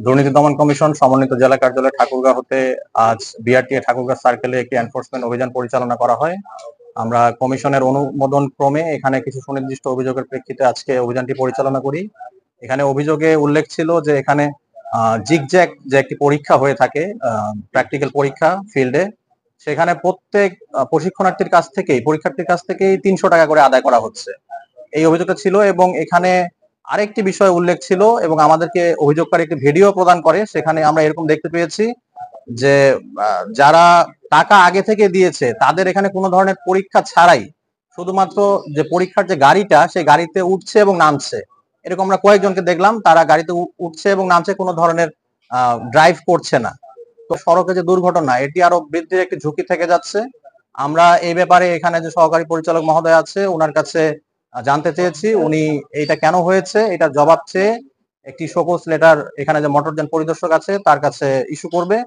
দুর্নীতি দমন কমিশন সমন্বিত জেলা কার্যালয় ঠাকুরগাঁও হতে আজ বিআরটিএ ঠাকুরগাঁও সার্কেলে একটি এনফোর্সমেন্ট অভিযান পরিচালনা করা হয়। আমরা কমিশনের অনুমোদন ক্রমে এখানে কিছু সুনির্দিষ্ট অভিযোগের প্রেক্ষিতে আজকে অভিযানটি পরিচালনা করি। এখানে অভিযোগে উল্লেখ ছিল যে এখানে জিগজ্যাগ যে একটি পরীক্ষা হয়ে থাকে, প্র্যাকটিক্যাল পরীক্ষা ফিল্ডে, সেখানে প্রত্যেক প্রশিক্ষণার্থীর কাছ থেকেই পরীক্ষার্থীর কাছ থেকেই ৩০০ টাকা করে আদায় করা হচ্ছে, এই অভিযোগটা ছিল। এবং এখানে আরেকটি বিষয় উল্লেখ ছিল এবং আমাদেরকে অভিযোগকারী একটি ভিডিও প্রদান করে, সেখানে আমরা এরকম দেখতে পেয়েছি যে যারা টাকা আগে থেকে দিয়েছে তাদের এখানে কোনো ধরনের পরীক্ষা ছাড়াই শুধুমাত্র যে পরীক্ষার যে গাড়িটা সেই গাড়িতে উঠছে এবং নামছে, এরকম আমরা কয়েকজনকে দেখলাম। তারা গাড়িতে উঠছে এবং নামছে, কোনো ধরনের ড্রাইভ করছে না। তো সড়কে যে দুর্ঘটনা, এটি আরো বৃদ্ধির একটি ঝুঁকি থেকে যাচ্ছে। আমরা এই ব্যাপারে এখানে যে সহকারী পরিচালক মহোদয় আছে ওনার কাছে জানতে চেয়েছি, উনি এইটা কেন হয়েছে এটার জবাব চেয়ে একটি শোকজ লেটার এখানে যে মোটরযান পরিদর্শক আছে তার কাছে ইস্যু করবে।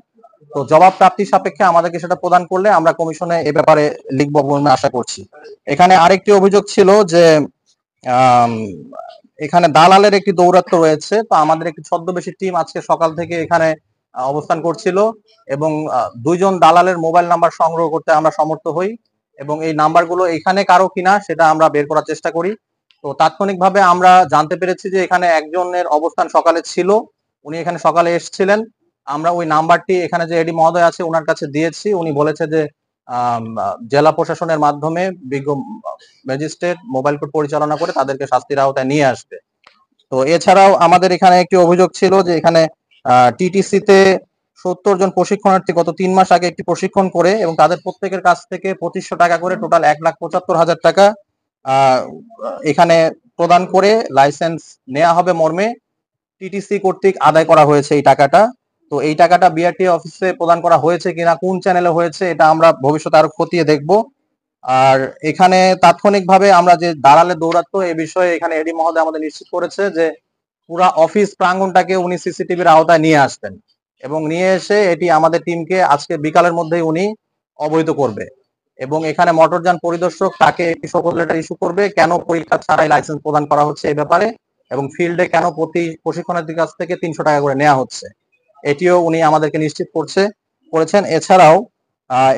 তো জবাব প্রাপ্তি সাপেক্ষে আমাদেরকে সেটা প্রদান করলে আমরা কমিশনে এ ব্যাপারে লিখব বলে আশা করছি। এখানে আরেকটি অভিযোগ ছিল যে এখানে দালালের একটি দৌরাত্ম্য রয়েছে। তো আমাদের একটি ছদ্মবেশী টিম আজকে সকাল থেকে এখানে অবস্থান করছিল এবং দুইজন দালালের মোবাইল নাম্বার সংগ্রহ করতে আমরা সমর্থ হই এবং এই নাম্বারগুলো এখানে কারো কিনা সেটা আমরা বের করার চেষ্টা করি। তো তাৎক্ষণিকভাবে আমরা জানতে পেরেছি যে এখানে একজনের অবস্থান সকালে ছিল, উনি এখানে সকালে এসেছিলেন। আমরা ওই নাম্বারটি এখানে যে এডি মহোদয় আছে ওনার কাছে দিয়েছি, উনি বলেছে যে জেলা প্রশাসনের মাধ্যমে বিজ্ঞ ম্যাজিস্ট্রেট মোবাইল কোর্ট পরিচালনা করে তাদেরকে শাস্তির আওতায় নিয়ে আসবে। তো এছাড়াও আমাদের এখানে একটি অভিযোগ ছিল যে এখানে টিটিসিতে 70 জন প্রশিক্ষণার্থী গত 3 মাস আগে একটি প্রশিক্ষণ করে এবং তাদের প্রত্যেকের কাছ থেকে 2500 টাকা করে টোটাল 1,75,000 টাকা এখানে প্রদান করে লাইসেন্স নেওয়া হবে মর্মে টিটিসি কর্তৃক আদায় করা হয়েছে এই টাকাটা। তো এই টাকাটা বিআরটি অফিসে প্রদান করা হয়েছে কিনা, কোন চ্যানেলে হয়েছে, এটা আমরা ভবিষ্যতে আরো খতিয়ে দেখব। আর এখানে তাৎক্ষণিকভাবে আমরা যে দালালের দৌরাত্ম্য এই বিষয়ে এখানে এডি মহোদয় আমাদের নিশ্চিত করেছে যে পুরা অফিস প্রাঙ্গণটাকে উনি সিসিটিভির আওতায় নিয়ে আসবেন এবং নিয়ে এসে এটি আমাদের টিমকে আজকে বিকালের মধ্যেই উনি অবহিত করবে এবং এখানে মোটরযান পরিদর্শক তাকে একটি শোকজ লেটার ইস্যু করবে কেন পরীক্ষা ছাড়াই লাইসেন্স প্রদান করা হচ্ছে এই ব্যাপারে এবং ফিল্ডে কেন প্রতি প্রশিক্ষণার্থীর কাছ থেকে 300 টাকা করে নেওয়া হচ্ছে, এটিও উনি আমাদেরকে নিশ্চিত করেছেন। এছাড়াও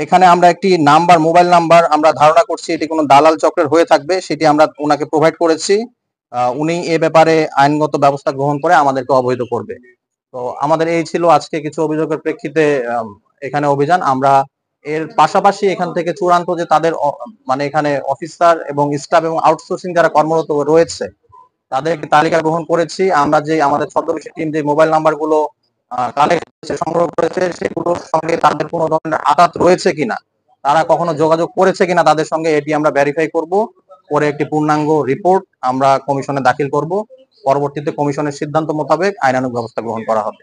এখানে আমরা একটি নাম্বার, মোবাইল নাম্বার আমরা ধারণা করছি এটি কোনো দালাল চক্রের হয়ে থাকবে, সেটি আমরা ওনাকে প্রোভাইড করেছি। উনি এ ব্যাপারে আইনগত ব্যবস্থা গ্রহণ করে আমাদেরকে অবহিত করবে। তো আমাদের এই ছিল আজকে কিছু অভিযোগের প্রেক্ষিতে এখানে অভিযান। আমরা এর পাশাপাশি এখান থেকে চূড়ান্ত যে তাদের মানে এখানে অফিসার এবং স্টাফ এবং আউটসোর্সিং যারা কর্মরত রয়েছে তাদের তালিকা গ্রহণ করেছি। আমরা যে আমাদের ছদ্মবেশী টিম যে মোবাইল নাম্বার গুলো কালেক্ট করেছে, সংগ্রহ করেছে, সেগুলোর সঙ্গে তাদের কোনো ধরনের আঘাত রয়েছে কিনা, তারা কখনো যোগাযোগ করেছে কিনা তাদের সঙ্গে, এটি আমরা ভেরিফাই করব, পরে একটি পূর্ণাঙ্গ রিপোর্ট আমরা কমিশনে দাখিল করব। পরবর্তীতে কমিশনের সিদ্ধান্ত মোতাবেক আইনানুগ ব্যবস্থা গ্রহণ করা হবে।